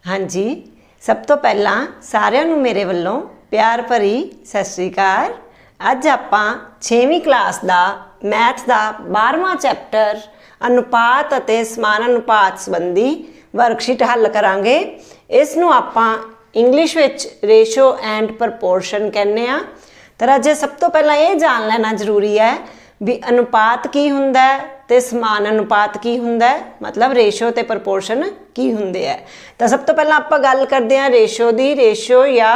हाँ जी, सब तो पहला सारिਆਂ ਨੂੰ ਮੇਰੇ ਵੱਲੋਂ प्यार भरी सत श्री अकाल। ਅੱਜ ਆਪਾਂ 6ਵੀਂ ਕਲਾਸ ਦਾ ਮੈਥ ਦਾ 12ਵਾਂ ਚੈਪਟਰ ਅਨੁਪਾਤ ਅਤੇ ਸਮਾਨ ਅਨੁਪਾਤ ਸੰਬੰਧੀ ਵਰਕਸ਼ੀਟ ਹੱਲ ਕਰਾਂਗੇ। ਇਸ ਨੂੰ ਆਪਾਂ ਇੰਗਲਿਸ਼ ਵਿੱਚ ਰੇਸ਼ੋ ਐਂਡ ਪ੍ਰਪੋਰਸ਼ਨ ਕਹਿੰਦੇ ਆ। ਤਾਂ ਰਾਜੇ ਸਭ ਤੋਂ ਪਹਿਲਾਂ ਇਹ ਜਾਣ ਲੈਣਾ ਜ਼ਰੂਰੀ ਹੈ ਵੀ ਅਨੁਪਾਤ ਕੀ ਹੁੰਦਾ ਹੈ ਤੇ ਸਮਾਨ ਅਨੁਪਾਤ ਕੀ ਹੁੰਦਾ ਹੈ, मतलब ਰੇਸ਼ੋ ਤੇ ਪ੍ਰਪੋਰਸ਼ਨ ਕੀ ਹੁੰਦੇ ਆ। ਤਾਂ ਸਭ ਤੋਂ ਪਹਿਲਾਂ ਆਪਾਂ ਗੱਲ ਕਰਦੇ ਹਾਂ ਰੇਸ਼ੋ ਦੀ। ਰੇਸ਼ੋ ਜਾਂ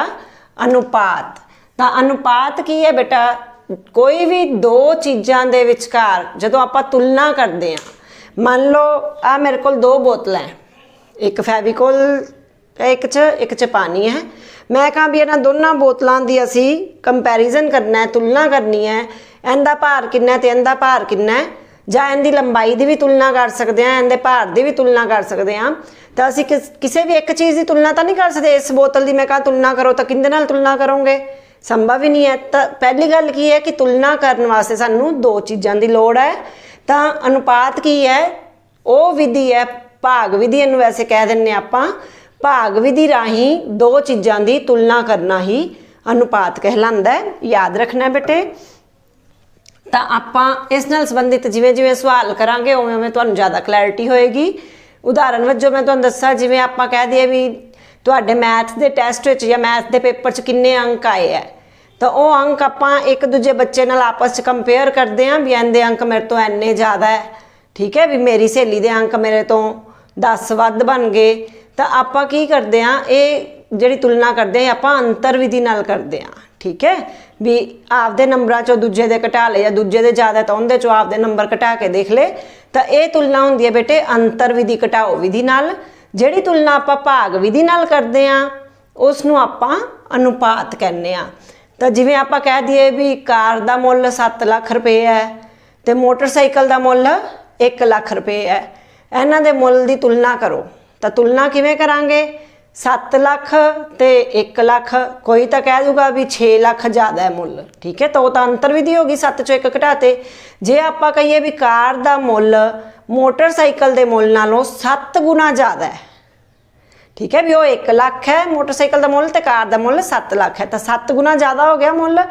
अनुपात। तो अनुपात की है बेटा, कोई भी दो चीज़ों के विचकार जो आप तुलना करते हैं, मान लो आ मेरे को दो बोतल हैं, एक फैविकोल एक च पानी है। मैं कहा भी इन्होंने दोनों बोतलों की असी कंपैरिजन करना है, तुलना करनी है, इनका भार कितना तो इनका भार कितना है, ਜਾਂ इनकी लंबाई की भी तुलना कर सकते हैं, इनके भार की भी तुलना कर सकते हैं। तो असी किसी भी एक चीज़ की तुलना तो नहीं कर सकते। इस बोतल की मैं कहा तुलना करो तो किंदे नाल तुलना करोगे, संभव ही नहीं है। तो पहली गल की है कि तुलना करने वास्ते सानू दो चीज़ों की लोड़ है। तो अनुपात की है, वो विधि है भाग विधि, इन्हूं वैसे कह दें आपां भाग विधि राही दो चीज़ों की तुलना करना ही अनुपात कहलांदा है। याद रखना है बेटे। तो आपां इस नाल संबंधित जिवें जिवें सवाल करांगे उवें उवें तुहानूं ज़्यादा क्लैरिटी होएगी। उदाहरण वजों मैं तुहानूं दस्सां, जिवें आपां कह दईए भी तुहाडे मैथ के टैसट विच या मैथ के पेपर च किन्ने अंक आए है, तो वो अंक आपां एक दूजे बच्चे नाल आपस च कंपेयर करते हैं भी इनके अंक मेरे तो इन्ने ज़्यादा है, ठीक है, भी मेरी सहेली के अंक मेरे तो 10 वध बन गए। तो आपां की करते हैं, ये जिहड़ी तुलना करते हैं आपां अंतर विधि नाल करते हैं, ठीक है, भी आपदे नंबरां चों दूजे दे घटा ले या दूजे दे ज़्यादा तो उहदे चों आपदे नंबर घटा के देख ले। तो ये तुलना हुंदी है बेटे अंतर विधि घटाओ विधि नाल। जिहड़ी तुलना आपां भाग विधि नाल करदे आ उसनूं आपां अनुपात कहने आ। तो जिवें आपां कह दईए भी कार दा मुੱਲ 7 ਲੱਖ रुपए है तो मोटरसाइकिल दा मुੱਲ 1 ਲੱਖ रुपए है, इन्हां दे मुੱਲ दी तुलना करो। तो तुलना किवें करांगे, 7 ਲੱਖ तो 1 ਲੱਖ, कोई तो कह दूगा भी 6 ਲੱਖ ज़्यादा है मुੱਲ, ठीक है, तो वो तो अंतर विधि होगी, 7 चों 1 घटाते। जे आप कहिए भी कार का मुੱਲ मोटरसाइकिल के मुੱਲ नालों 7 गुना ज़्यादा है, ठीक है, भी वो 1 ਲੱਖ है मोटरसाइकिल का मुੱਲ तो कार का मुੱਲ 7 ਲੱਖ है, तो 7 गुना ज़्यादा हो गया मुੱਲ।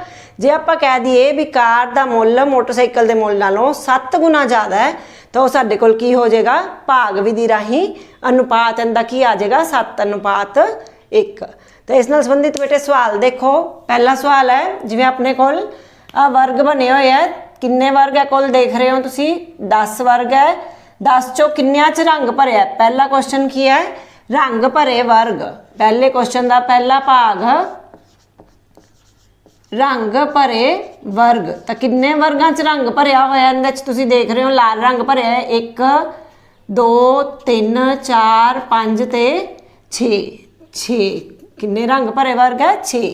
जे आप कह दिए भी कार का मुੱਲ मोटरसाइकिल के मुੱਲ नालों 7 गुना ज़्यादा है, तो साडे कोल की हो जाएगा, भाग विधि राही अनुपात इनका की आ जाएगा 7:1। तो इस नाल संबंधित बेटे सवाल देखो। पहला सवाल है, जिवें अपने कोल वर्ग बने हुए है, किन्ने वर्ग है कुल देख रहे हो तुसी, 10 वर्ग है। 10 चों किन्नियां च रंग भरे है। पहला क्वेश्चन की है, रंग भरे वर्ग। पहले क्वेश्चन का पहला भाग रंग भरे वर्ग। तो किन्ने वर्गां च रंग भरिया होया, इहदे च तुसीं देख रहे हो लाल रंग भरिया है, 1 2 3 4 5 ते 6 किन्ने रंग भरे वर्ग है 6।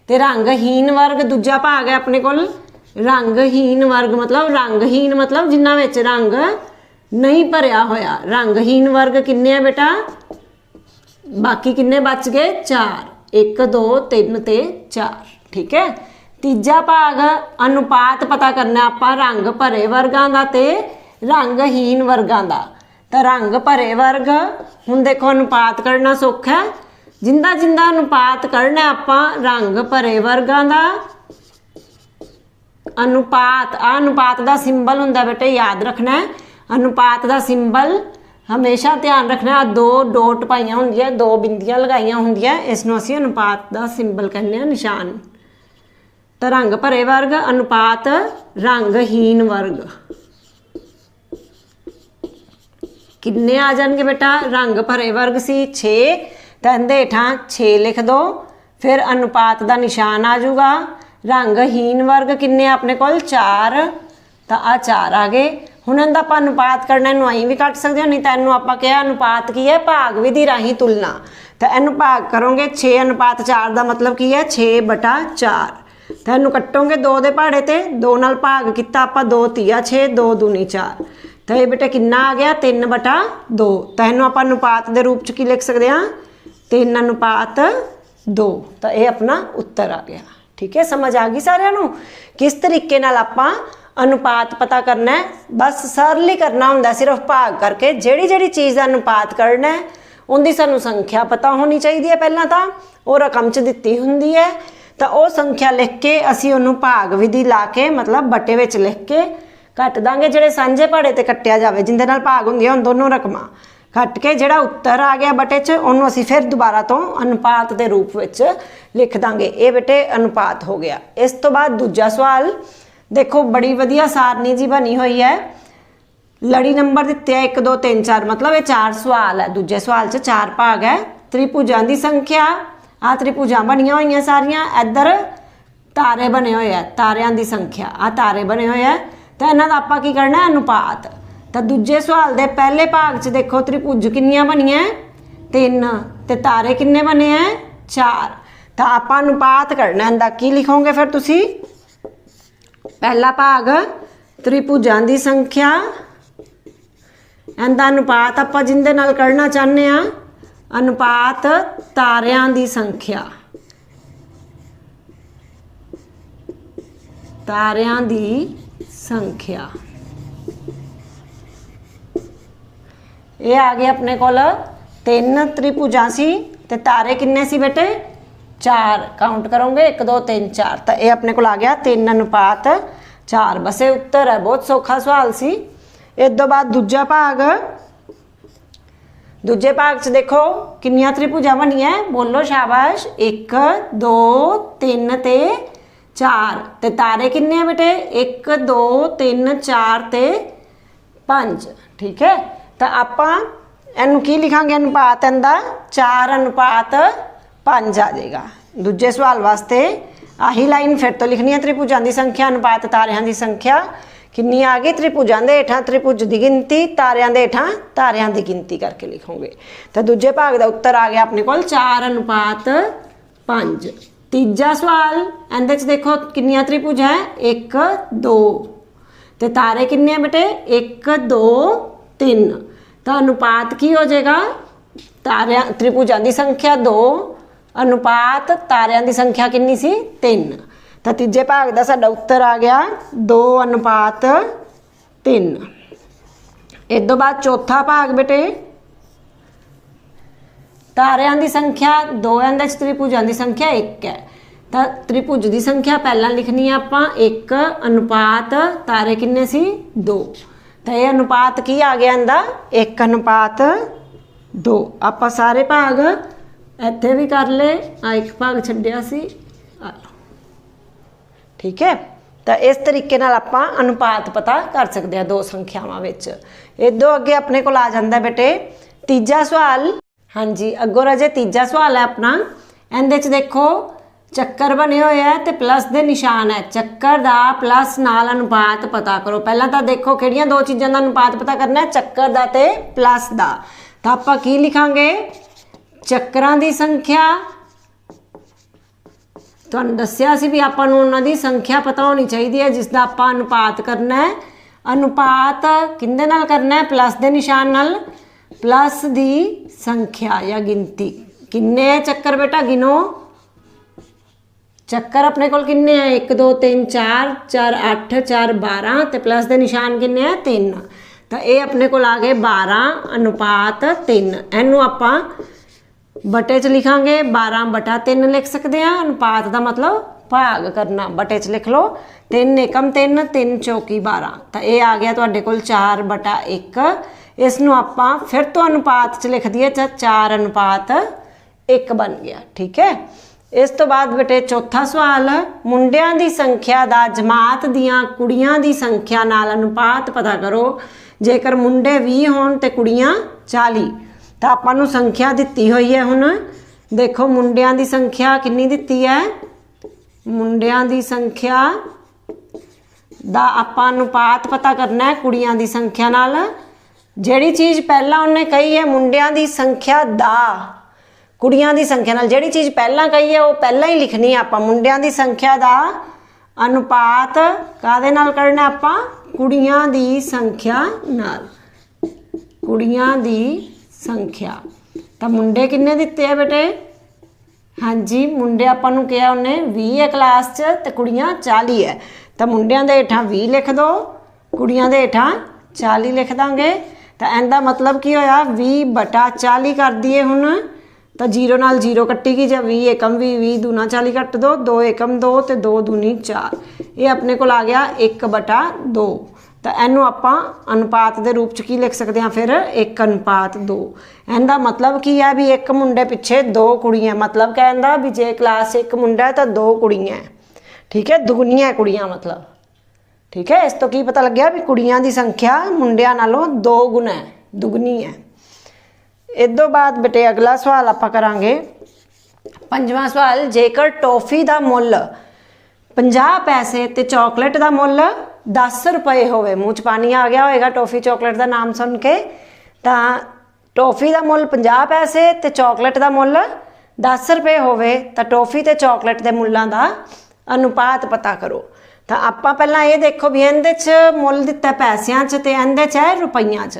ते रंगहीन वर्ग दूजा भाग है अपने कोल। रंगहीन वर्ग मतलब जिन्हां विच रंग नहीं भरिया होया। रंगहीन वर्ग किन्ने है बेटा, बाकी किन्ने बच गए 4, 1 2 3 ते 4, ठीक है। तीजा भाग अनुपात पता करना आपां रंग भरे वर्गां दा ते रंगहीन वर्गां दा। तो रंग भरे वर्ग हुण देखो अनुपात करना सौखा है, जिंदा जिंदा अनुपात करना आपां रंग भरे वर्गां दा। अनुपात अनुपात दा सिंबल हुंदा बेटे, याद रखना है अनुपात दा सिंबल हमेशा ध्यान रखना। 2 डॉट पाइयां होंदियां, 2 बिंदियां लगाइयां होंदियां, इसनूं असीं अनुपात दा सिंबल कहने आ, निशान। तो रंग भरे वर्ग अनुपात रंगहीन वर्ग किन्ने आ जाएंगे बेटा, रंग भरे वर्ग सी 6, तो इहदे हेठां 6 लिख दो, फिर अनुपात का निशान आ जाऊगा। रंगहीन वर्ग किन्ने अपने कोल 4, तो आ 4 आ गए। हुण इहदा आपां अनुपात करना, इहनूं आई भी कट सकते हो, नहीं तो इहनूं आपां कहा अनुपात की है भाग विधि राही तुलना। तो इहनूं भाग करोगे 6:4 का मतलब की है 6/4। तो इहनूं कट्टोगे 2 दे पहाड़े ते 2 नाल भाग किया आपां, 2 तिया 6 2 दूनी 4। तो ये बेटे किन्ना आ गया 3/2। तो इहनूं आपां अनुपात के रूप च की लिख सकते हैं 3:2। तो ये अपना उत्तर आ गया, ठीक है। समझ आ गई सारिਆਂ ਨੂੰ किस तरीके नाल आपां अनुपात पता करना है। बस सरल ही करना हुंदा, सिर्फ भाग करके जिहड़ी जिहड़ी चीज़ का अनुपात करना है ਉਹਦੀ ਸਾਨੂੰ ਸੰਖਿਆ ਪਤਾ ਹੋਣੀ ਚਾਹੀਦੀ ਹੈ। ਪਹਿਲਾਂ ਤਾਂ ਉਹ ਰਕਮ 'ਚ ਦਿੱਤੀ ਹੁੰਦੀ ਹੈ, ਤਾਂ ਉਹ ਸੰਖਿਆ ਲਿਖ ਕੇ ਅਸੀਂ ਉਹਨੂੰ ਭਾਗ ਵਿਧੀ ਲਾ ਕੇ ਮਤਲਬ ਬਟੇ ਵਿੱਚ ਲਿਖ ਕੇ ਕੱਟ ਦਾਂਗੇ। ਜਿਹੜੇ ਸਾਂਝੇ ਪਹਾੜੇ ਤੇ ਕੱਟਿਆ ਜਾਵੇ ਜਿੰਦੇ ਨਾਲ ਭਾਗ ਹੁੰਦੀਆਂ ਹੁਣ ਦੋਨੋਂ ਰਕਮਾਂ ਕੱਟ ਕੇ ਜਿਹੜਾ ਉੱਤਰ ਆ ਗਿਆ ਬਟੇ 'ਚ ਉਹਨੂੰ ਅਸੀਂ ਫਿਰ ਦੁਬਾਰਾ ਤੋਂ ਅਨੁਪਾਤ ਦੇ ਰੂਪ ਵਿੱਚ ਲਿਖ ਦਾਂਗੇ। ਇਹ ਬੇਟੇ ਅਨੁਪਾਤ ਹੋ ਗਿਆ। ਇਸ ਤੋਂ ਬਾਅਦ ਦੂਜਾ ਸਵਾਲ ਦੇਖੋ, ਬੜੀ ਵਧੀਆ ਸਾਰਨੀ ਜੀ ਬਣੀ ਹੋਈ ਹੈ। ਲੜੀ ਨੰਬਰ ਦਿੱਤੇ ਆ 1 2 3 4, मतलब ये 4 सवाल है। दूजे सवाल च 4 भाग है। त्रिभुजां की संख्या, आ त्रिभुजां बनिया हुई सारिया, इधर तारे बने हुए है, तारियां की संख्या आ तारे बने हुए है, तो इन्हां दा आपां की करना है अनुपात। तो दूजे सवाल दे पहले भाग च देखो त्रिभुज किन्नियां बनियां 3 ते तारे किन्ने बने हैं 4। तो आपां अनुपात करना इहदा की लिखोगे फिर तुसी? पहला भाग त्रिभुजां की संख्या, इहदा अनुपात आपां जिंदे नाल करना चाहते हैं अनुपात तारियां की संख्या, तारियां की संख्या। ये आ गया अपने कोल 3 त्रिभुजां सी ते तारे किन्ने सी बेटे 4। काउंट करोगे 1 2 3 4, तो ये अपने को आ गया 3 अनुपात 4। बस ये उत्तर है, बहुत सौखा सवाल सी। इस तो बाद दूजा भाग, दूजे भाग च देखो किन्नियां त्रिभुजां बनियां, बोलो शाबाश। 1 2 3 ते 4, ते तारे किन्ने बेटे 1 2 3 4 ते 5। ठीक है, तो आपां इहनूं की लिखांगे अनुपात इहदा 4 अनुपात 5 आ जाएगा। दूजे सवाल वास्ते आही लाइन फिर तो लिखनी है, त्रिभुजां की संख्या अनुपात तारियां की संख्या किन्नी आ गई, त्रिभुजां दे हेठां त्रिभुज की गिनती, तारियां दे हेठां तारियां की गिनती करके लिखोगे। तो दूजे भाग का उत्तर आ गया अपने को 4 अनुपात 5। तीजा सवाल इहदे च देखो किन्नियां त्रिभुज है 1 2, ते तारे किन्ने बेटे 1 2 3। तो अनुपात की हो जाएगा, तारियां त्रिभुजां की संख्या 2 अनुपात तारियां की संख्या किन्नी सी 3। तो तीजे भाग का साडा उत्तर आ गया 2 अनुपात 3। इस तो बाद चौथा भाग बेटे तारियां की संख्या 2 है, त्रिभुजां की संख्या 1 है। तो त्रिभुज की संख्या पहला लिखनी है आपां 1 अनुपात तारे किन्ने सी 2। तो यह अनुपात की आ गया इहदा 1 अनुपात 2। आपां सारे भाग इत्थे भी कर ले, आ एक भाग छड्डिया सी, आ लो। ठीक है, तो इस तरीके नाल आपां अनुपात पता कर सकते हैं दो संख्यावां विच। इदों अगे अपने कोल आ जांदा बेटे तीजा सवाल। हाँ जी, अगों राजे तीजा सवाल है अपना। इहदे च देखो चक्कर बने हुए है ते प्लस दे निशान है, चक्कर दा प्लस नाल अनुपात पता करो। पहला तो देखो किहड़ियां दो चीज़ों का अनुपात पता करना है, चक्कर दा ते प्लस दा। तो आपां की लिखांगे, चक्करां दी संख्या, तुहानूं दस्सिया सी भी आपां नूं उन्हां दी संख्या पता होनी चाहिए है, जिसका आपां अनुपात करना है। अनुपात किहदे नाल करना है, प्लस दे निशान नाल, प्लस दी संख्या या गिनती। किन्ने चक्कर बेटा गिनो, चक्कर अपने कोल किन्ने है 1 2 3 4 4 8 4 12, तो प्लस दे निशान किन्ने है 3। तो ये अपने कोल आ गए 12 अनुपात 3। इनू आपां बटे च लिखांगे 12/3 लिख सकते हैं। अनुपात का मतलब भाग करना, बटे च लिख लो 3 एकम 3 3 चौकी 12। तो ये आ गया तुहाडे कोल 4/1। इसनूं आपां फिर तो अनुपात च लिख दिए 4 अनुपात 1 बन गया। ठीक है, इस तो बाद बेटे चौथा सवाल, मुंडियां की संख्या का जमात दियां कुड़ियां की संख्या नाल अनुपात पता करो। जेकर मुंडे 20 होण ते कुड़ियां 40। तो आपां नूं संख्या दित्ती हुई है। हुण देखो मुंडियां की संख्या कितनी दित्ती है, मुंडियां की संख्या दा आपां अनुपात पता करना है कुड़ियां की संख्या नाल। जिहड़ी चीज़ पहला उन्हें कही है मुंडियां की संख्या दा कुड़ियां की संख्या नाल, जिहड़ी चीज़ पहला कही है वो पहला ही लिखनी है। आपां मुंडियां की संख्या दा अनुपात काहदे नाल करना है, आपां कुड़ियां की संख्या नाल, कुड़ियां की संख्या। तो मुंडे किन्ने दिते है बेटे, हाँ जी मुंडे आपां नूं कहा उन्हें 20 है क्लास च, ते कुड़ियां 40 है। तो मुंडियां दे हेठां 20 लिख दो, कुड़ियां दे हेठां 40 लिख देंगे। तो इहदा मतलब की होया 20/40 कर दिए हुण तो 0 नाल 0 कट्टेगी जब 20 एकम 20 दूना 40 कट दो 2 एकम 2 तो 2 दूनी 4 ये अपने को आ गया 1/2 तो इनू आपां अनुपात के रूप च की लिख सकते हैं फिर 1:2 इहदा मतलब की है भी एक मुंडे पिछे 2 कुड़ियां मतलब कहता भी जे क्लास 1 मुंडा है तो 2 कुड़ियां ठीक है दुगनियां कुड़ियां मतलब ठीक है। इस तो की पता लग गया भी कुड़ियां की संख्या मुंडियां नालों 2 गुना है दुगनी है। इस तो बाद बेटे अगला सवाल आप करांगे 5वां सवाल जेकर टॉफी का मुल 50 पैसे ते चॉकलेट का मुल 10 रुपए होवे मूँह च पानी आ गया होएगा टॉफी चॉकलेट का नाम सुन के तो टॉफी का मुल 50 पैसे ते चॉकलेट का मुल 10 रुपए होवे तो टॉफी ते चॉकलेट के मुल्लां का अनुपात पता करो। तो आपां पहलां ये देखो भी इहदे च मुल दिता पैसियां च ते इहदे च है रुपइयां च।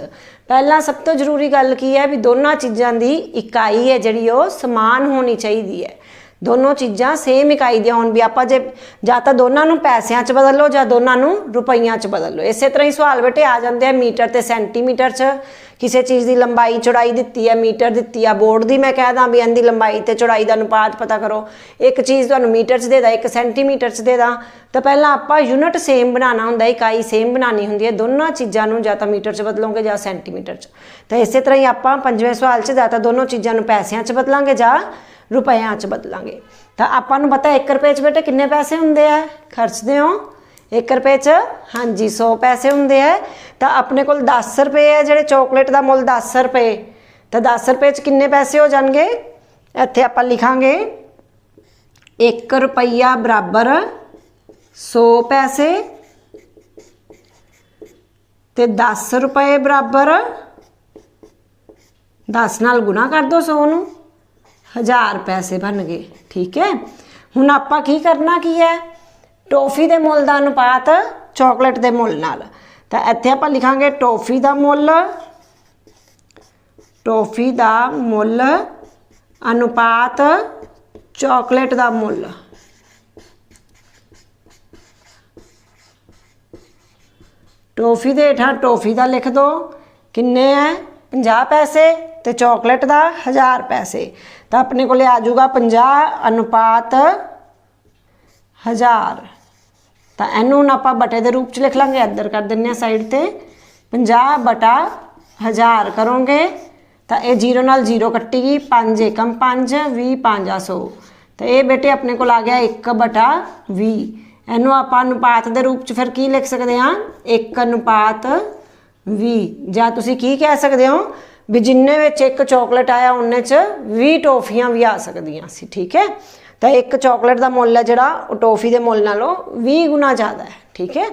पहला सब तो जरूरी गल की है भी दोनों चीज़ों की इकाई है जिहड़ी वो समान होनी चाहिए है दोनों चीज़ां सेम इकाई दी होण भी आपां जे जां तां दोनों नूं पैसियां च बदल लो जां दोनों नूं रुपइयां च बदल लो। इस तरह ही सवाल बेटे आ जाते हैं मीटर ते सेंटीमीटर च किसी चीज़ की लंबाई चौड़ाई दी है मीटर दी है बोर्ड की मैं कह दा भी इहदी लंबाई ते चौड़ाई का अनुपात पता करो एक चीज़ तुहानूं मीटर च दे दा एक सेंटीमीटर च दे दा तो पहला आपां यूनिट सेम बनाना हुंदा इकाई सेम बनानी हुंदी है दोनों चीज़ों जां तां मीटर च बदलोगे जां सेंटीमीटर च। तो इस तरह ही आपां 5वें सवाल च जां तां दोनों चीज़ों पैसियां च बदलांगे जां रुपइयां च बदलांगे। तो आपां नूं पता 1 रुपए च बेटे किन्ने पैसे हुंदे आ खर्चदे हो 1 रुपए च हाँ जी 100 पैसे होंगे है। तो अपने को 10 रुपए है जो चॉकलेट का मुल 10 रुपए तो 10 रुपए च किन्ने पैसे हो जाएंगे इत्थे आप लिखांगे 1 रुपया बराबर 100 पैसे ते 10 रुपए बराबर 10 नाल गुणा कर दो 100 नूं 1000 पैसे बन गए ठीक है। हुण आपां की करना की है टॉफी के मुल का अनुपात चॉकलेट के मुल नाल तो इत्थे आपां लिखांगे टॉफी का मुल अनुपात चॉकलेट का मुल टॉफी के हेठां टॉफी का लिख दो किन्ने है 50 पैसे तो चॉकलेट का 1000 पैसे तो अपने को आ जाऊगा 50 अनुपात 1000 तो इनू आप बटे के रूप च लिख लेंगे इधर कर दें साइड पर 50/1000 करोगे तो ये 0 नाल 0 कट्टेगी 5 एकम 5 20 5 100 तो ये बेटे अपने को आ गया 1/20 इनू आप अनुपात के रूप च फिर की लिख सकते हैं 1:20 ਜਾਂ ਤੁਸੀਂ ਕੀ कह सकते हो भी जिन्ने विच एक चॉकलेट आया उन्ने च 20 टॉफियां भी आ सकदियां सी ठीक है। तो एक चॉकलेट का मुल है जिहड़ा टॉफी के मुल नालों 20 गुना ज़्यादा है ठीक है।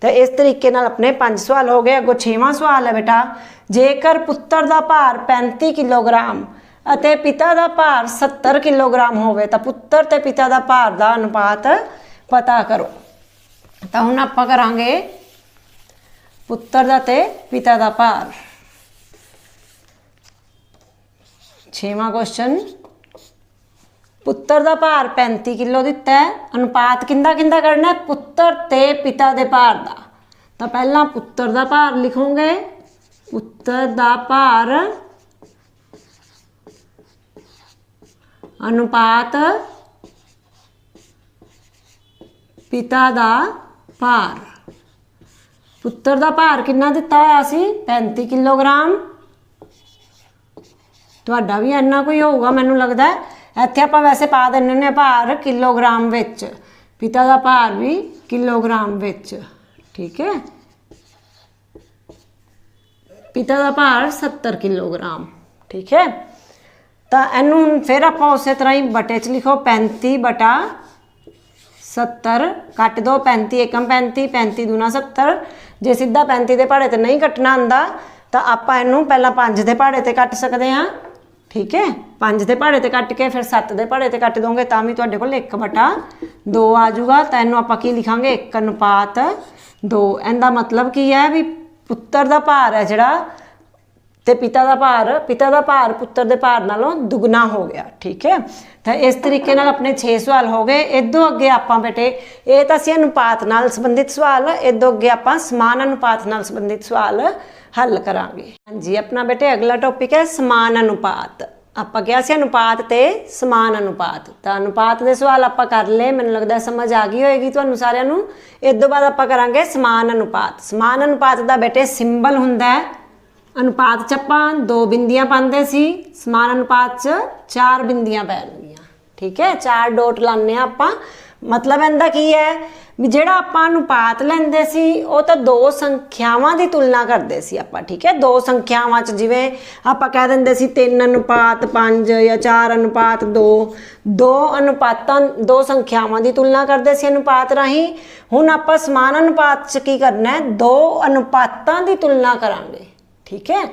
तो इस तरीके नाल अपने 5 सवाल हो गए। अगों 6वां सवाल है बेटा जेकर पुत्र का भार 35 किलोग्राम अते पिता का भार 70 किलोग्राम होवे तो पुत्र ते पिता का भार का अनुपात पता करो। तो हुण आपां करांगे पुत्र का ते पिता का भार 6वां क्वेश्चन पुत्र का भार 35 किलो दिता है अनुपात किंदा किंदा करना है पुत्र ते पिता के भार का। तो पहला पुत्र का भार लिखोगे पुत्र का भार अनुपात पिता का भार पुत्र का भार कितना दिता होया सी 35 किलोग्राम तुहाडा भी इन्ना कोई होगा मैनूं लगदा है। इत्थे आपां वैसे पा दिंदे ने भार किलोग्राम विच पिता का भार भी किलोग्राम विच ठीक है। पिता का भार 70 किलोग्राम ठीक है। तो इनू फिर आपां उस तरह ही बटे च लिखो 35/70 कट दो 35 एकम 35 35 दूना 70 जे सीधा 35 के पहाड़े तो नहीं कटना आंदा तो आपां इनू पहला 5 के पहाड़े ते कट सकते हैं ठीक है। 5 के पहाड़े ते कट के फिर 7 के पहाड़े ते कट दोगे तो भी तुहाडे कोल 1/2 आ जाऊगा। तो इनू आपां की लिखांगे 1:2 इहदा मतलब की है भी पुत्र का भार है जिहड़ा ਤੇ ਪਿਤਾ ਦਾ ਭਾਰ ਪੁੱਤਰ ਦੇ ਭਾਰ ਨਾਲੋਂ ਦੁੱਗਣਾ ਹੋ ਗਿਆ। ਠੀਕ ਹੈ, ਤਾਂ ਇਸ ਤਰੀਕੇ ਨਾਲ ਆਪਣੇ 6 ਸਵਾਲ ਹੋ ਗਏ। ਇਦੋਂ ਅੱਗੇ ਆਪਾਂ ਬੇਟੇ, ਇਹ ਤਾਂ ਸੀ ਅਨੁਪਾਤ ਨਾਲ ਸੰਬੰਧਿਤ ਸਵਾਲ, ਇਦੋਂ ਅੱਗੇ ਆਪਾਂ ਸਮਾਨ ਅਨੁਪਾਤ ਨਾਲ ਸੰਬੰਧਿਤ ਸਵਾਲ ਹੱਲ ਕਰਾਂਗੇ। ਹਾਂਜੀ, ਆਪਣਾ ਬੇਟੇ ਅਗਲਾ ਟੌਪਿਕ ਹੈ ਸਮਾਨ ਅਨੁਪਾਤ। ਆਪਾਂ ਕਿਹਾ ਸੀ ਅਨੁਪਾਤ ਤੇ ਸਮਾਨ ਅਨੁਪਾਤ, ਤਾਂ ਅਨੁਪਾਤ ਦੇ ਸਵਾਲ ਆਪਾਂ ਕਰ ਲਏ, ਮੈਨੂੰ ਲੱਗਦਾ ਸਮਝ ਆ ਗਈ ਹੋਏਗੀ ਤੁਹਾਨੂੰ ਸਾਰਿਆਂ ਨੂੰ। ਇਸ ਤੋਂ ਬਾਅਦ ਆਪਾਂ ਕਰਾਂਗੇ ਸਮਾਨ ਅਨੁਪਾਤ। ਸਮਾਨ ਅਨੁਪਾਤ ਦਾ ਬੇਟੇ ਸਿੰਬਲ ਹੁੰਦਾ ਹੈ, ਅਨੁਪਾਤ 'ਚ ਆਪਾਂ 2 ਬਿੰਦੀਆਂ ਪਾਉਂਦੇ ਸੀ, ਸਮਾਨ ਅਨੁਪਾਤ 'ਚ 4 ਬਿੰਦੀਆਂ ਪੈਣਗੀਆਂ। ਠੀਕ ਹੈ, 4 ਡੋਟ ਲਾਉਂਦੇ ਹਾਂ ਆਪਾਂ। ਮਤਲਬ ਇਹਦਾ ਕੀ ਹੈ ਵੀ ਜਿਹੜਾ ਆਪਾਂ ਅਨੁਪਾਤ ਲੈਂਦੇ ਸੀ ਉਹ ਤਾਂ 2 ਸੰਖਿਆਵਾਂ ਦੀ ਤੁਲਨਾ ਕਰਦੇ ਸੀ ਆਪਾਂ। ਠੀਕ ਹੈ, 2 ਸੰਖਿਆਵਾਂ 'ਚ ਜਿਵੇਂ ਆਪਾਂ ਕਹਿ ਦਿੰਦੇ ਸੀ 3 ਅਨੁਪਾਤ 5 ਜਾਂ 4 ਅਨੁਪਾਤ 2, 2 ਅਨੁਪਾਤਾਂ 2 ਸੰਖਿਆਵਾਂ ਦੀ ਤੁਲਨਾ ਕਰਦੇ ਸੀ ਅਨੁਪਾਤ ਰਾਹੀਂ। ਹੁਣ ਆਪਾਂ ਸਮਾਨ ਅਨੁਪਾਤ 'ਚ ਕੀ ਕਰਨਾ ਹੈ, 2 ਅਨੁਪਾਤਾਂ ਦੀ ਤੁਲਨਾ ਕਰਾਂਗੇ। ਠੀਕ ਹੈ,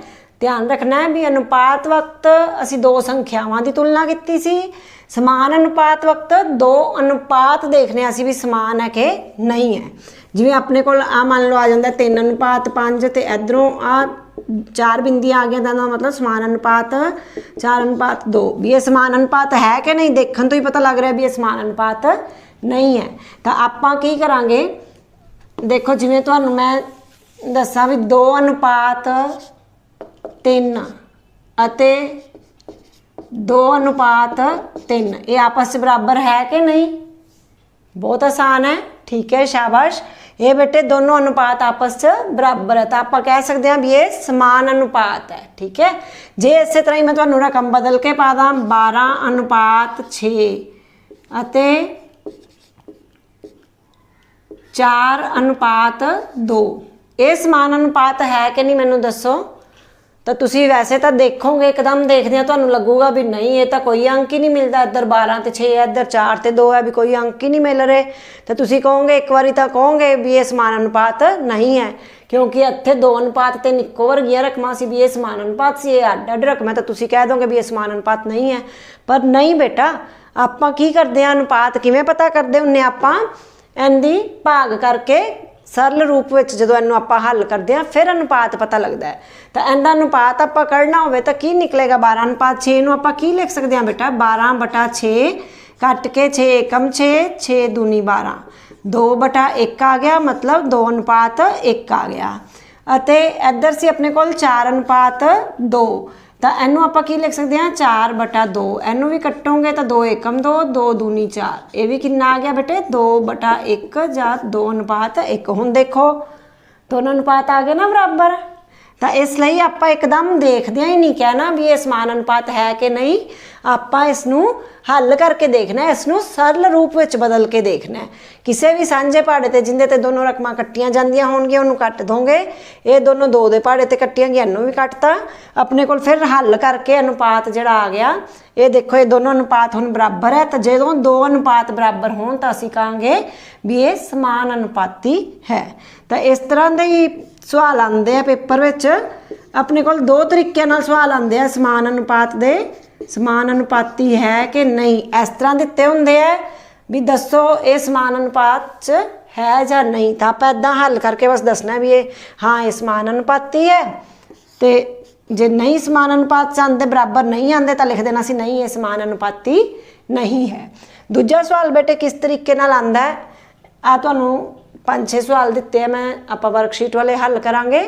ਧਿਆਨ ਰੱਖਣਾ ਹੈ ਵੀ ਅਨੁਪਾਤ ਵਕਤ ਅਸੀਂ 2 ਸੰਖਿਆਵਾਂ ਦੀ ਤੁਲਨਾ ਕੀਤੀ ਸੀ, ਸਮਾਨ ਅਨੁਪਾਤ ਵਕਤ 2 ਅਨੁਪਾਤ ਦੇਖਨੇ ਅਸੀਂ ਵੀ ਸਮਾਨ ਹੈ ਕਿ ਨਹੀਂ ਹੈ। ਜਿਵੇਂ ਆਪਣੇ ਕੋਲ ਆ ਮੰਨ ਲਓ ਆ ਜਾਂਦਾ 3 ਅਨੁਪਾਤ 5 ਤੇ ਇਧਰੋਂ ਆ 4 ਬਿੰਦੀਆਂ ਆ ਗਈਆਂ, ਤਾਂ ਮਤਲਬ ਸਮਾਨ ਅਨੁਪਾਤ 4 ਅਨੁਪਾਤ 2, ਵੀ ਇਹ ਸਮਾਨ ਅਨੁਪਾਤ ਹੈ ਕਿ ਨਹੀਂ, ਦੇਖਣ ਤੋਂ ਹੀ ਪਤਾ ਲੱਗ ਰਿਹਾ ਵੀ ਇਹ ਸਮਾਨ ਅਨੁਪਾਤ ਨਹੀਂ ਹੈ। ਤਾਂ ਆਪਾਂ ਕੀ ਕਰਾਂਗੇ, ਦੇਖੋ ਜਿਵੇਂ ਤੁਹਾਨੂੰ ਮੈਂ ਦੱਸਾਂ ਵੀ 2 ਅਨੁਪਾਤ 3 ਅਤੇ 2 ਅਨੁਪਾਤ 3 ਇਹ ਆਪਸ 'ਚ ਬਰਾਬਰ ਹੈ ਕਿ ਨਹੀਂ। ਬਹੁਤ ਆਸਾਨ ਹੈ। ਠੀਕ ਹੈ, ਸ਼ਾਬਾਸ਼। ਇਹ ਬੇਟੇ ਦੋਨੋਂ ਅਨੁਪਾਤ ਆਪਸ 'ਚ ਬਰਾਬਰ ਹੈ, ਤਾਂ ਆਪਾਂ ਕਹਿ ਸਕਦੇ ਹਾਂ ਵੀ ਇਹ ਸਮਾਨ ਅਨੁਪਾਤ ਹੈ। ਠੀਕ ਹੈ, ਜੇ ਇਸੇ ਤਰ੍ਹਾਂ ਹੀ ਮੈਂ ਤੁਹਾਨੂੰ ਰਕਮ ਬਦਲ ਕੇ ਪਾ ਦਾਂ 12 ਅਨੁਪਾਤ 6 ਅਤੇ 4 ਅਨੁਪਾਤ 2, ਇਹ ਸਮਾਨ ਅਨੁਪਾਤ ਹੈ ਕਿ ਨਹੀਂ ਮੈਨੂੰ ਦੱਸੋ। ਤਾਂ ਤੁਸੀਂ ਵੈਸੇ ਤਾਂ ਦੇਖੋਗੇ, ਇੱਕਦਮ ਦੇਖਦੇ ਆ ਤੁਹਾਨੂੰ ਲੱਗੂਗਾ ਵੀ ਨਹੀਂ ਇਹ ਤਾਂ ਕੋਈ ਅੰਕ ਹੀ ਨਹੀਂ ਮਿਲਦਾ, ਇੱਧਰ 12 ਤੇ 6 ਹੈ, ਇੱਧਰ 4 ਤੇ 2 ਹੈ, ਵੀ ਕੋਈ ਅੰਕ ਹੀ ਨਹੀਂ ਮਿਲ ਰਹੇ। ਤਾਂ ਤੁਸੀਂ ਕਹੋਗੇ ਇੱਕ ਵਾਰੀ ਤਾਂ ਕਹੋਗੇ ਵੀ ਇਹ ਸਮਾਨ ਅਨੁਪਾਤ ਨਹੀਂ ਹੈ, ਕਿਉਂਕਿ ਇੱਥੇ 2 ਅਨੁਪਾਤ ਤੇ ਇੱਕੋ ਵਰਗੀਆਂ ਰਕਮਾਂ ਸੀ, ਵੀ ਇਹ ਸਮਾਨ ਅਨੁਪਾਤ ਸੀ, ਇਹ ਅੱਡ ਅੱਡ ਰਕਮ ਹੈ, ਤਾਂ ਤੁਸੀਂ ਕਹਿ ਦੋਗੇ ਵੀ ਇਹ ਸਮਾਨ ਅਨੁਪਾਤ ਨਹੀਂ ਹੈ। ਪਰ ਨਹੀਂ ਬੇਟਾ, ਆਪਾਂ ਕੀ ਕਰਦੇ ਹਾਂ, ਅਨੁਪਾਤ ਕਿਵੇਂ ਪਤਾ ਕਰਦੇ ਹੁੰਦੇ ਆਪਾਂ, ਇਹਦੀ ਭਾਗ ਕਰਕੇ सरल रूप में जो इनू आप हल करते हैं फिर अनुपात पता लगता है। तो इनका अनुपात आप करना हो तो की निकलेगा 12 अनुपात 6 आप की लिख सकते हैं बेटा 12 बटा 6 कट के 6 एकम 6 6 दूनी 12 2 बटा 1 आ गया मतलब 2 अनुपात 1 आ गया। अते इधर से अपने को 4 अनुपात 2 तो इनू आप की लिख सकते हैं 4 बटा 2 इनू भी कटोगे तो 2 एकम 2 2 दूनी 4 ये भी कितना आ गया बेटे 2 बटा 1 या 2 अनुपात 1। हुण देखो दोनों अनुपात आ गए ना बराबर। तो इसलिए आप एकदम देखदे ही नहीं कहना भी ये समान अनुपात है कि नहीं, आप इसनू हल करके देखना है, इसनू सरल रूप में बदल के देखना है। किसी भी सांझे पहाड़े ते जिंदे ते दोनों रकमां कट्टियां जांदियां होणगियां उन्होंने कट दोगे, ये दोनों 2 दे पहाड़े ते कट्टियां गईयां इनू भी कटता अपने को फिर हल करके अनुपात जिहड़ा आ गया ये देखो ये दोनों अनुपात हुण बराबर है। तो जो 2 अनुपात बराबर होण तां असीं कहांगे भी ये समान अनुपाती है। तो इस तरह दे ही सवाल आते हैं पेपर विच अपने को 2 तरीके नाल सवाल आते हैं समान अनुपात दे, समान अनुपाती है कि नहीं। इस तरह दिते होंदे है भी दसो ये समान अनुपात च है या नहीं, तो आप इदां हल करके बस दसना भी ये हाँ ये समान अनुपाती है। तो जे नहीं समान अनुपात आते बराबर नहीं आते तो लिख देना सी नहीं ये समान अनुपाती नहीं है। दूजा सवाल बेटे किस तरीके नाल आंदा है, आ तुहानूं 5-6 सवाल दिते हैं, मैं आप वर्कशीट वाले हल करांगे।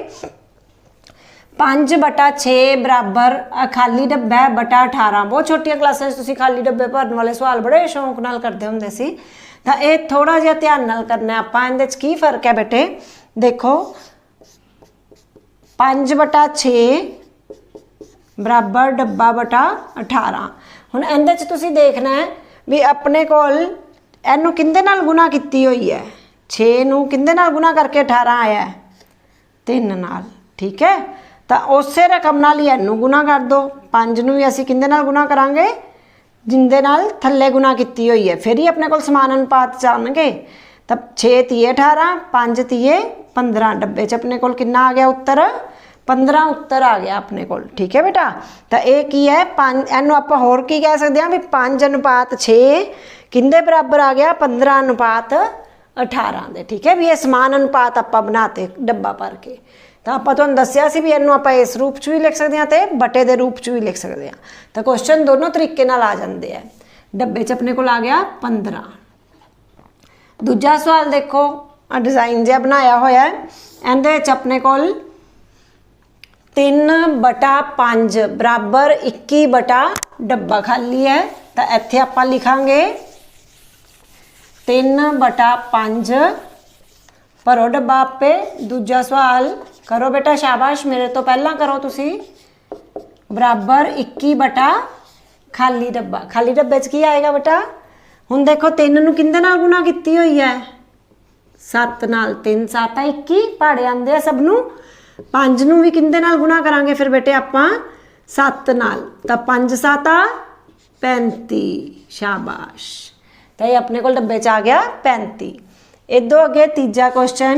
5 बटा 6 बराबर खाली डब्बा है बटा 18। बहुत छोटिया क्लासां तुसीं खाली डब्बे भरन वाले सवाल बड़े शौक नाल करते होंदे सी। तो ये थोड़ा जिहा ध्यान नाल करना आपां, इहदे च की फर्क है बेटे देखो 5 बटा 6 बराबर डब्बा बटा 18। हुण इहदे च तुसीं देखना है भी अपने कोल इहनूं किहदे नाल गुणा कीती होई है, 6 नूं किहदे नाल गुणा करके 18 आया है 3 नाल। ठीक है, तो उस रकम नाल ही इनू गुणा कर दो। 5 नूं भी असीं किहदे नाल गुणा करांगे जिंदे नाल थल्ले गुणा कीती होई है, फिर ही अपने कोल समान अनुपात च आउणगे। तो 6 तीए 18 5 तीए 15 डब्बे च अपने कोल कितना आ गया उत्तर 15 उत्तर आ गया अपने कोल। ठीक है बेटा, तो ये की है 5 इनू आप होर की कह सकते हैं भी 5 अनुपात 6 किंदे बराबर आ गया 15 अनुपात 18 दे। ठीक है भी ये समान अनुपात आप बनाते डब्बा भर के। तो आप तुहानूं दस्सिया सी भी इहनूं आपां इस रूप च भी लिख सकते हैं तो बटे के रूप च भी लिख सकते हैं। तो क्वेश्चन दोनों तरीके नाल आ जाते हैं। डब्बे च अपने कोल आ गया 15। दूजा सवाल देखो, डिज़ाइन जिहा बनाया होया है, इहदे विच अपने कोल 3/5 बराबर 21 बटा डब्बा खाली है। तो इत्थे आपां लिखांगे 3/5 भरो डब्बा आपे। दूजा सवाल करो बेटा, शाबाश, मेरे तो पहला करो तुसी। बराबर 21 बटा खाली डब्बा। खाली डब्बे च की आएगा बेटा? हुण देखो 3 नूं किंदे नाल गुणा कीती हुई है? 7 नाल। 3 7 21 पहाड़े आंदे आ सब नूं। 5 नूं भी किंदे नाल गुणा करांगे फिर बेटे आपां? 7 नाल। तो 5 7 35। शाबाश। तो ये अपने कोल डब्बे च आ गया 35। इदों अगे तीजा क्वेश्चन।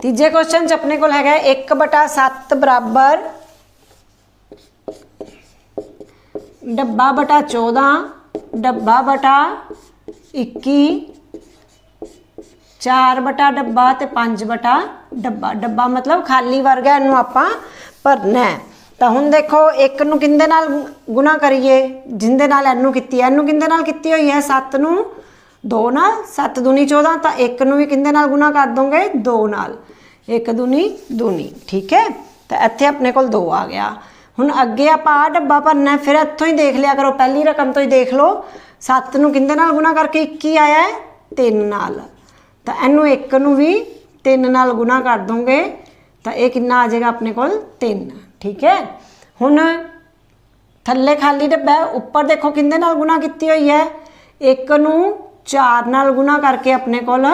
तीजे क्वेश्चन च अपने कोल हैगा 1/7 बराबर डब्बा बटा 14 डब्बा बटा 21 4 बटा डब्बा ते 5 बटा डब्बा। डब्बा मतलब खाली वर्ग है, इनू आपां भरना है। तो हुण देखो 1 नूं किंदे नाल गुणा करिए? जिंदे नाल इनू कीती है, इनू किंदे नाल कीती हुई है? 7 नूं 2 नाल। 7 दूनी 14। तो 1 नूं भी किंदे नाल गुणा कर दोगे? 2 नाल। 1 दूनी दूनी। ठीक है, तो इत्थे अपने कोल 2 आ गया। हुण अगे आपां आ डब्बा भरना, फिर इत्थों ही देख लिया करो, पहली रकम तो ही देख लो। 7 नूं किंदे नाल गुणा करके 21 आया है? 3 नाल। तो इनू 1 नूं भी 3 नाल गुणा कर दोगे तो ये कितना आ जाएगा अपने कोल? 3। ठीक है, हुण थल्ले खाली डब्बा है, उपर देखो किंदे नाल गुणा कीती हुई है? 1 नूं 4 नाल गुणा करके अपने कोल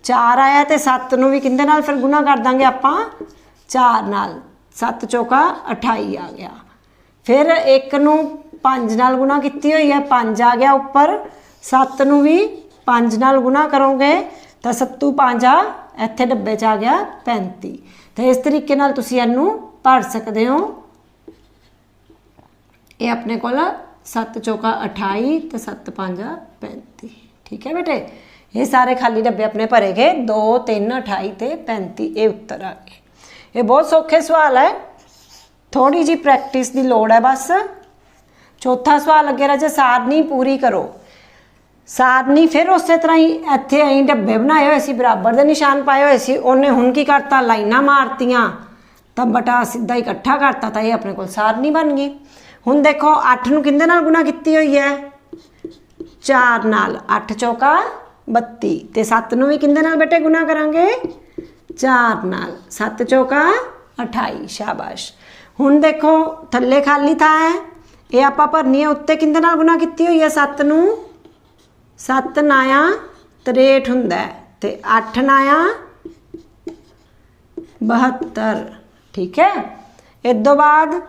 4 आया। तो 7 नूं भी किंदे नाल फिर गुणा कर देंगे आपां? 4 नाल। 7 चौका 28 आ गया। फिर 1 नूं 5 नाल गुणा कीती हुई है, 5 आ गया उपर। 7 नूं भी 5 नाल गुणा करोगे तो 7 5 इत्थे डब्बे च आ गया 35। तो इस तरीके नाल तुसीं इहनूं भर सकते हो। ये अपने कोल 7 चौका 28 तो 7 5 35। ठीक है बेटे, ये सारे खाली डब्बे अपने भरे गए। 2 3 28 ते 35 ये उत्तर आ गए। ये बहुत सौखे सवाल है, थोड़ी जी प्रैक्टिस की लोड़ है बस। चौथा सवाल अगे राजे, सारनी पूरी करो। सारनी फिर उस तरह ही इत्थे अं डब्बे बनाए हुए सी, बराबर के निशान पाए हुए सी, उन्हें हुण की करता? लाइनां मारतियां तो बटा सीधा इकट्ठा करता, तो ये अपने कोल सारनी बन गई। हुण देखो 8 नूं किंदे नाल गुणा कीती हुई है? 4 नाल। 8 चौका 32 ते 7 नूं भी किंदे नाल बेटे गुणा करांगे? 4 नाल। 7 चौका 28। शाबाश। हुण देखो थल्ले खाली था है, ये आपां भरनी है। उत्ते किंदे नाल गुणा कीती हुई है? 7 नूं। 7 नाया 63 हुंदा है ते 8 नाया 72। ठीक है, इस तो बाद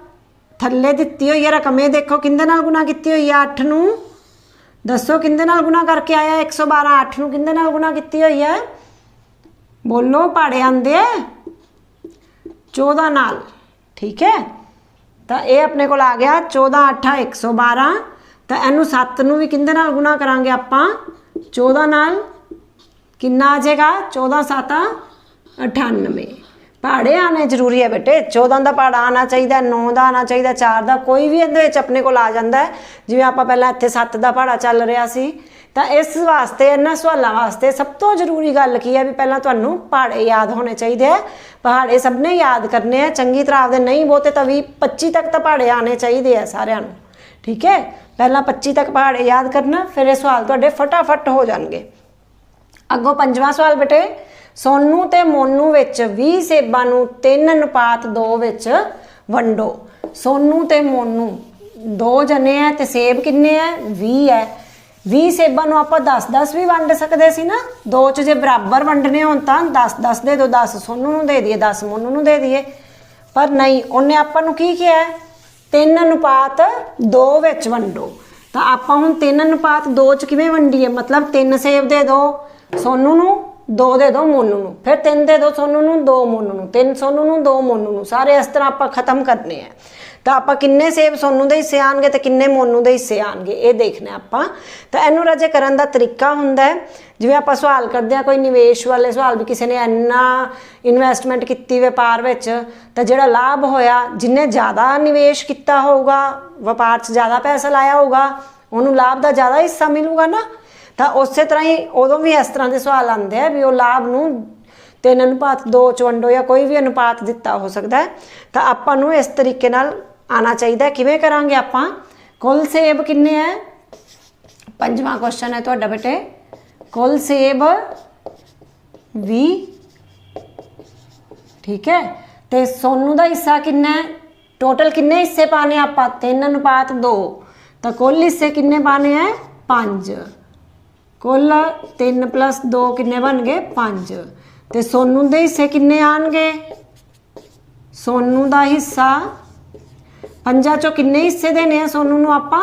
थल्ले दित्ती हुई है रकम, ये देखो किंदे नाल गुणा कीती हुई है? 8 नूं। दसो किंदे नाल गुणा करके आया? 112। 8 नूं किंदे नाल गुणा कीती हुई है? बोलो, पहाड़े आंदे 14 नाल। ठीक है, तो ये अपने को आ गया 14 8 112। तो इनू 7 नूं भी किंदे नाल गुणा करांगे आपां? 14 नाल। किन्ना आ जाएगा? 14 7 98। पहाड़े आने जरूरी है बेटे, 14 का पहाड़ा आना चाहिए, 9 का आना चाहिए, 4 का, कोई भी इहदे विच अपने कोल आ जांदा है। जिवें आपां पहलां इत्थे 7 का पहाड़ा चल रहा सी। तो इस वास्ते इन्हां सवालों वास्ते सब तो जरूरी गल की है भी पहलां तुहानूं पहाड़े याद होने चाहिए। पहाड़े सब ने याद करने हैं चंगी तरह आपदे, नहीं बहुते तो 20-25 तक तो पहाड़े आने चाहिए है सारिਆਂ नूं। ठीक है, पहलां 25 तक पहाड़े याद करना, फिर ये सवाल तुहाडे फटाफट हो जाणगे। अगों 5वां सवाल बेटे, सोनू ते मोनू विच 20 सेबां नूं 3:2 विच वंडो। सोनू ते मोनू 2 जने है ते सेब किन्ने है? 20 है। 20 सेबां नूं आपां 10-10 भी वंड सकदे सी ना। 2 च जे बराबर वंडने होण तां 10-10 दे दो, 10 सोनू नूं दे दिए, 10 मोनू नूं दे दिए। पर नहीं, उन्हें आपां नूं की किहा? 3:2 विच वंडो। तो आपां हुण 3:2 च किवें वंडीए? मतलब 3 सेब दे दो सोनू नूं, 2 दे दो मोनू नूं, फिर 3 दे दो सोनू नूं, 2 मोनू नूं, 3 सोनू नूं, 2 मोनू नूं, सारे इस तरह आपां खत्म करने हैं। ਤਾਂ ਆਪਾਂ ਕਿੰਨੇ ਸੇਬ ਸੋਨੂੰ ਦੇ ਹਿੱਸੇ ਆਣਗੇ ਤੇ ਕਿੰਨੇ ਮੋਨੂ ਦੇ ਹਿੱਸੇ ਆਣਗੇ ਇਹ ਦੇਖਣਾ ਆਪਾਂ। ਤਾਂ ਇਹਨੂੰ ਰਾਜੇ ਕਰਨ ਦਾ ਤਰੀਕਾ ਹੁੰਦਾ ਹੈ, ਜਿਵੇਂ ਆਪਾਂ ਸਵਾਲ ਕਰਦੇ ਆ ਕੋਈ ਨਿਵੇਸ਼ ਵਾਲੇ ਸਵਾਲ ਵੀ, ਕਿਸੇ ਨੇ ਇੰਨਾ ਇਨਵੈਸਟਮੈਂਟ ਕੀਤੀ ਵਪਾਰ ਵਿੱਚ ਤਾਂ ਜਿਹੜਾ ਲਾਭ ਹੋਇਆ, ਜਿੰਨੇ ਜ਼ਿਆਦਾ ਨਿਵੇਸ਼ ਕੀਤਾ ਹੋਊਗਾ ਵਪਾਰ 'ਚ ਜ਼ਿਆਦਾ ਪੈਸਾ ਲਾਇਆ ਹੋਊਗਾ ਉਹਨੂੰ ਲਾਭ ਦਾ ਜ਼ਿਆਦਾ ਹਿੱਸਾ ਮਿਲੂਗਾ ਨਾ। ਤਾਂ ਉਸੇ ਤਰ੍ਹਾਂ ਹੀ ਉਦੋਂ ਵੀ ਇਸ ਤਰ੍ਹਾਂ ਦੇ ਸਵਾਲ ਆਉਂਦੇ ਆ ਵੀ ਉਹ ਲਾਭ ਨੂੰ 3:2 'ਚ ਵੰਡੋ ਜਾਂ ਕੋਈ ਵੀ ਅਨੁਪਾਤ ਦਿੱਤਾ ਹੋ ਸਕਦਾ ਹੈ। ਤਾਂ ਆਪਾਂ ਨੂੰ ਇਸ ਤਰੀਕੇ ਨਾਲ ਆਉਣਾ ਚਾਹੀਦਾ। ਕਿਵੇਂ ਕਰਾਂਗੇ ਆਪਾਂ? ਕੁੱਲ ਸੇਬ ਕਿੰਨੇ ਹੈ? 5ਵਾਂ ਕੁਐਸਚਨ ਹੈ ਤੁਹਾਡਾ ਬੇਟੇ। ਕੁੱਲ ਸੇਬ 20, ਠੀਕ ਹੈ। ਤੇ ਸੋਨੂ ਦਾ ਹਿੱਸਾ ਕਿੰਨਾ ਹੈ? ਟੋਟਲ ਕਿੰਨੇ ਹਿੱਸੇ ਪਾਣੇ ਆਪਾਂ? 3:2। ਤਾਂ ਕੁੱਲ ਹਿੱਸੇ ਕਿੰਨੇ ਪਾਣੇ ਹੈ? 5। ਕੁੱਲ 3 + 2 ਕਿੰਨੇ ਬਣ ਗਏ? 5। ਤੇ ਸੋਨੂ ਦੇ ਹਿੱਸੇ ਕਿੰਨੇ ਆਣਗੇ? ਸੋਨੂ ਦਾ ਹਿੱਸਾ 5 ਚੋਂ ਕਿੰਨੇ ਹਿੱਸੇ ਦੇਣੇ ਆ ਸੋਨੂ ਨੂੰ ਆਪਾਂ?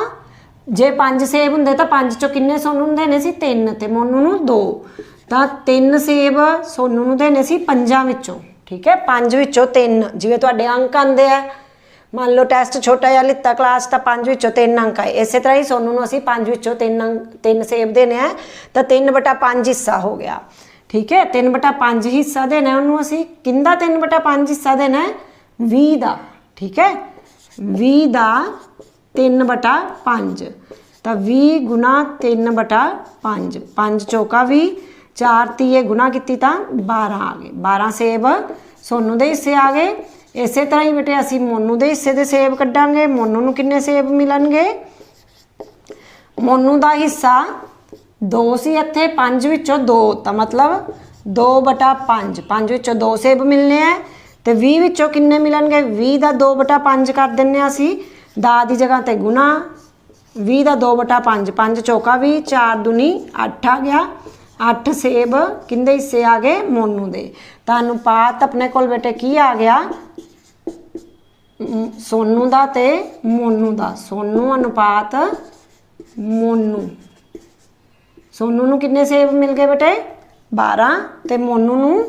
ਜੇ 5 ਸੇਬ ਹੁੰਦੇ ਤਾਂ 5 ਚੋਂ ਕਿੰਨੇ ਸੋਨੂ ਨੂੰ ਦੇਣੇ ਸੀ? 3 ਤੇ ਮੋਨੂ ਨੂੰ 2। ਤਾਂ 3 ਸੇਬ ਸੋਨੂ ਨੂੰ ਦੇਣੇ ਸੀ 5 ਵਿੱਚੋਂ, ਠੀਕ ਹੈ। 5 ਵਿੱਚੋਂ 3, ਜਿਵੇਂ ਤੁਹਾਡੇ ਅੰਕ ਆਉਂਦੇ ਆ, ਮੰਨ ਲਓ ਟੈਸਟ ਛੋਟਾ ਜਿਹਾ ਲਿੱਤਾ ਕਲਾਸ ਤਾਂ 5 ਵਿੱਚੋਂ 3 ਅੰਕ ਆਏ, ਇਸੇ ਤਰ੍ਹਾਂ ਹੀ ਸੋਨੂ ਨੂੰ ਅਸੀਂ 5 ਵਿੱਚੋਂ 3 ਸੇਬ ਦੇਣੇ ਆ। ਤਾਂ 3/5 ਹਿੱਸਾ ਹੋ ਗਿਆ, ਠੀਕ ਹੈ। 3/5 ਹਿੱਸਾ ਦੇਣਾ ਉਹਨੂੰ ਅਸੀਂ। ਕਿੰਦਾ 3/5 ਹਿੱਸਾ ਦੇਣਾ ਹੈ? 20 ਦਾ, ਠੀਕ ਹੈ। 20 ਦਾ 3/5। ਤਾਂ 20 × 3/5, 5 ਚੌਕਾ 20, 4 ਤੀਏ ਗੁਣਾ ਕੀਤੀ ਤਾਂ 12 ਆ ਗਏ। 12 ਸੇਬ ਸੋਨੂ ਦੇ ਹਿੱਸੇ ਆ ਗਏ। ਇਸੇ ਤਰ੍ਹਾਂ ਹੀ ਬੇਟੇ ਅਸੀਂ ਮੋਨੂ ਦੇ ਹਿੱਸੇ ਦੇ ਸੇਬ ਕੱਢਾਂਗੇ। ਮੋਨੂ ਨੂੰ ਕਿੰਨੇ ਸੇਬ ਮਿਲਣਗੇ? ਮੋਨੂ ਦਾ ਹਿੱਸਾ 2 ਸੀ ਇੱਥੇ, 5 ਵਿੱਚੋਂ 2, ਤਾਂ ਮਤਲਬ 2/5। 5 ਵਿੱਚੋਂ 2 ਸੇਬ ਮਿਲਨੇ ਆ। ਤੇ 20 ਵਿੱਚੋਂ ਕਿੰਨੇ ਮਿਲਣਗੇ? 20 ਦਾ 2/5 ਕਰ ਦਿੰਨੇ ਆ ਅਸੀਂ, ਦਾ ਦੀ ਜਗ੍ਹਾ ਤੇ ਗੁਣਾ। 20 ਦਾ 2/5, 5 ਚੌਕਾ 20, 4 ਦੂਣੀ 8 ਆ ਗਿਆ। 8 ਸੇਬ ਕਿੰਦੇ ਹਿੱਸੇ ਆ ਗਏ? ਮੋਨੂ ਦੇ। ਤਾਂ ਅਨੁਪਾਤ ਆਪਣੇ ਕੋਲ ਬੇਟੇ ਕੀ ਆ ਗਿਆ? ਸੋਨੂ ਦਾ ਤੇ ਮੋਨੂ ਦਾ। ਸੋਨੂ ਅਨੁਪਾਤ ਮੋਨੂ। ਸੋਨੂ ਨੂੰ ਕਿੰਨੇ ਸੇਬ ਮਿਲ ਗਏ ਬੇਟੇ? 12 ਤੇ ਮੋਨੂ ਨੂੰ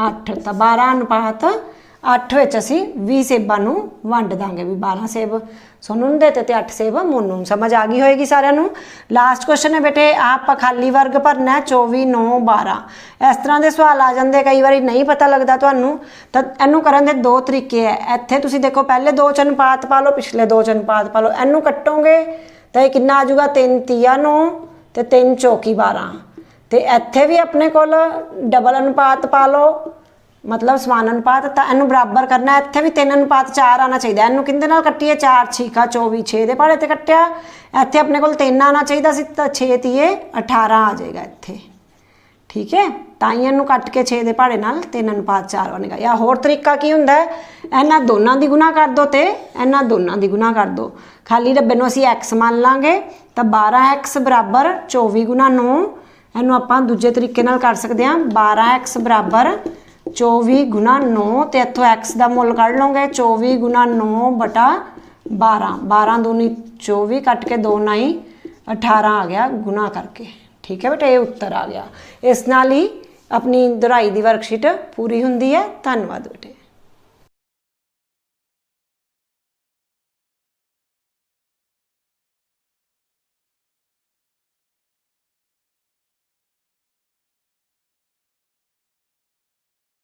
8। ਤਾਂ 12:8 ਵਿੱਚ ਅਸੀਂ 20 ਸੇਬਾਂ ਨੂੰ ਵੰਡ ਦਾਂਗੇ ਵੀ 12 ਸੇਬ ਸੋਨੂ ਨੂੰ ਦੇਤੇ ਤੇ 8 ਸੇਬ ਮੋਨੂ ਨੂੰ। ਸਮਝ ਆ ਗਈ ਹੋਏਗੀ ਸਾਰਿਆਂ ਨੂੰ। ਲਾਸਟ ਕੁਐਸਚਨ ਹੈ ਬੇਟੇ, ਆਪਾਂ ਖਾਲੀ ਵਰਗ ਭਰਨਾ ਹੈ 24, 9, 12। ਇਸ ਤਰ੍ਹਾਂ ਦੇ ਸਵਾਲ ਆ ਜਾਂਦੇ, ਕਈ ਵਾਰੀ ਨਹੀਂ ਪਤਾ ਲੱਗਦਾ ਤੁਹਾਨੂੰ। ਤਾਂ ਇਹਨੂੰ ਕਰਨ ਦੇ 2 ਤਰੀਕੇ ਹੈ। ਇੱਥੇ ਤੁਸੀਂ ਦੇਖੋ ਪਹਿਲੇ 2 ਚ ਅਨੁਪਾਤ ਪਾ ਲਓ, ਪਿਛਲੇ 2 ਚ ਅਨੁਪਾਤ ਪਾ ਲਓ। ਇਹਨੂੰ ਕੱਟੋਗੇ ਤਾਂ ਇਹ ਕਿੰਨਾ ਆ ਜਾਊਗਾ? 3 ਤੀਆ 9 ਤੇ 3 ਚੌਕੀ 12। ਤੇ ਇੱਥੇ ਵੀ ਆਪਣੇ ਕੋਲ ਡਬਲ ਅਨੁਪਾਤ ਪਾ ਲਓ, ਮਤਲਬ ਸਮਾਨ ਅਨੁਪਾਤ। ਤਾਂ ਇਹਨੂੰ ਬਰਾਬਰ ਕਰਨਾ। ਇੱਥੇ ਵੀ 3:4 ਆਉਣਾ ਚਾਹੀਦਾ। ਇਹਨੂੰ ਕਿਹਦੇ ਨਾਲ ਕੱਟੀਏ? 4 ਛੀਕਾ 24, 6 ਦੇ ਪਹਾੜੇ ਤੇ ਕੱਟਿਆ। ਇੱਥੇ ਆਪਣੇ ਕੋਲ 3 ਆਉਣਾ ਚਾਹੀਦਾ ਸੀ, ਤਾਂ 6 ਤੀਏ 18 ਆ ਜਾਏਗਾ ਇੱਥੇ, ਠੀਕ ਹੈ। ਤਾਂ ਹੀ ਇਹਨੂੰ ਕੱਟ ਕੇ 6 ਦੇ ਪਹਾੜੇ ਨਾਲ 3:4 ਬਣੇਗਾ। ਜਾਂ ਹੋਰ ਤਰੀਕਾ ਕੀ ਹੁੰਦਾ ਹੈ? ਇਹਨਾਂ ਦੋਨਾਂ ਦੀ ਗੁਣਾ ਕਰ ਦਿਓ ਤੇ ਇਹਨਾਂ ਦੋਨਾਂ ਦੀ ਗੁਣਾ ਕਰ ਦਿਓ। ਖਾਲੀ ਡੱਬੇ ਨੂੰ ਅਸੀਂ x ਮੰਨ ਲਾਂਗੇ। ਤਾਂ 12x ਬਰਾਬਰ 24 × 9। ਇਹਨੂੰ ਆਪਾਂ ਦੂਜੇ ਤਰੀਕੇ ਨਾਲ ਕਰ ਸਕਦੇ ਹਾਂ। 12x ਬਰਾਬਰ 24 × 9 ਤੇ ਇੱਥੋਂ x ਦਾ ਮੁੱਲ ਕੱਢ ਲਓਗੇ। 24 × 9/12। 12 ਦੂਣੀ 24, ਕੱਟ ਕੇ 2 9 18 ਆ ਗਿਆ ਗੁਣਾ ਕਰਕੇ, ਠੀਕ ਹੈ ਬੇਟਾ। ਇਹ ਉੱਤਰ ਆ ਗਿਆ। ਇਸ ਨਾਲ ਹੀ ਆਪਣੀ ਦੁਹਰਾਈ ਦੀ ਵਰਕਸ਼ੀਟ ਪੂਰੀ ਹੁੰਦੀ ਹੈ। ਧੰਨਵਾਦ ਬੇਟੇ।